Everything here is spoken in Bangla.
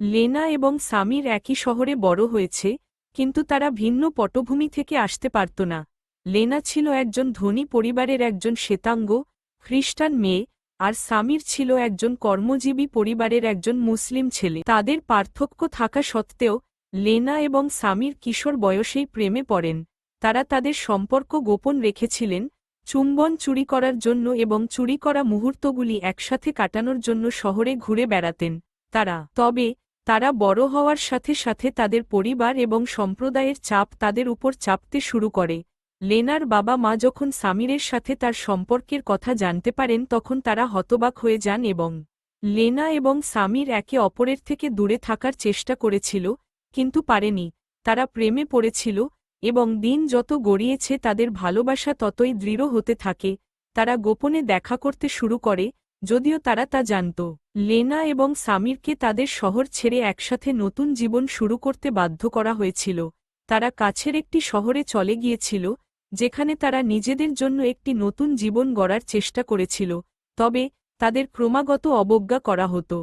লেনা এবং সামির একই শহরে বড় হয়েছে, কিন্তু তারা ভিন্ন পটভূমি থেকে আসতে পারত না। লেনা ছিল একজন ধনী পরিবারের একজন শ্বেতাঙ্গ, খ্রিস্টান মেয়ে, আর সামির ছিল একজন কর্মজীবী পরিবারের একজন মুসলিম ছেলে। তাদের পার্থক্য থাকা সত্ত্বেও লেনা এবং সামির কিশোর বয়সেই প্রেমে পড়েন। তারা তাদের সম্পর্ক গোপন রেখেছিলেন, চুম্বন চুরি করার জন্য এবং চুরি করা মুহূর্তগুলি একসাথে কাটানোর জন্য শহরে ঘুরে বেড়াতেন। তবে তারা বড় হওয়ার সাথে সাথে তাদের পরিবার এবং সম্প্রদায়ের চাপ তাদের উপর চাপতে শুরু করে। লেনার বাবা মা যখন সামিরের সাথে তার সম্পর্কের কথা জানতে পারেন তখন তারা হতবাক হয়ে যান এবং লেনা এবং সামির একে অপরের থেকে দূরে থাকার চেষ্টা করেছিল, কিন্তু পারেনি। তারা প্রেমে পড়েছিল, এবং দিন যত গড়িয়েছে তাদের ভালোবাসা ততই দৃঢ় হতে থাকে। তারা গোপনে দেখা করতে শুরু করে, যদিও তারা তা জানত। লেনা এবং সামিরকে তাদের শহর ছেড়ে একসাথে নতুন জীবন শুরু করতে বাধ্য করা হয়েছিল। তারা কাছের একটি শহরে চলে গিয়েছিল, যেখানে তারা নিজেদের জন্য একটি নতুন জীবন গড়ার চেষ্টা করেছিল, তবে তাদের ক্রমাগত অবজ্ঞা করা হতো।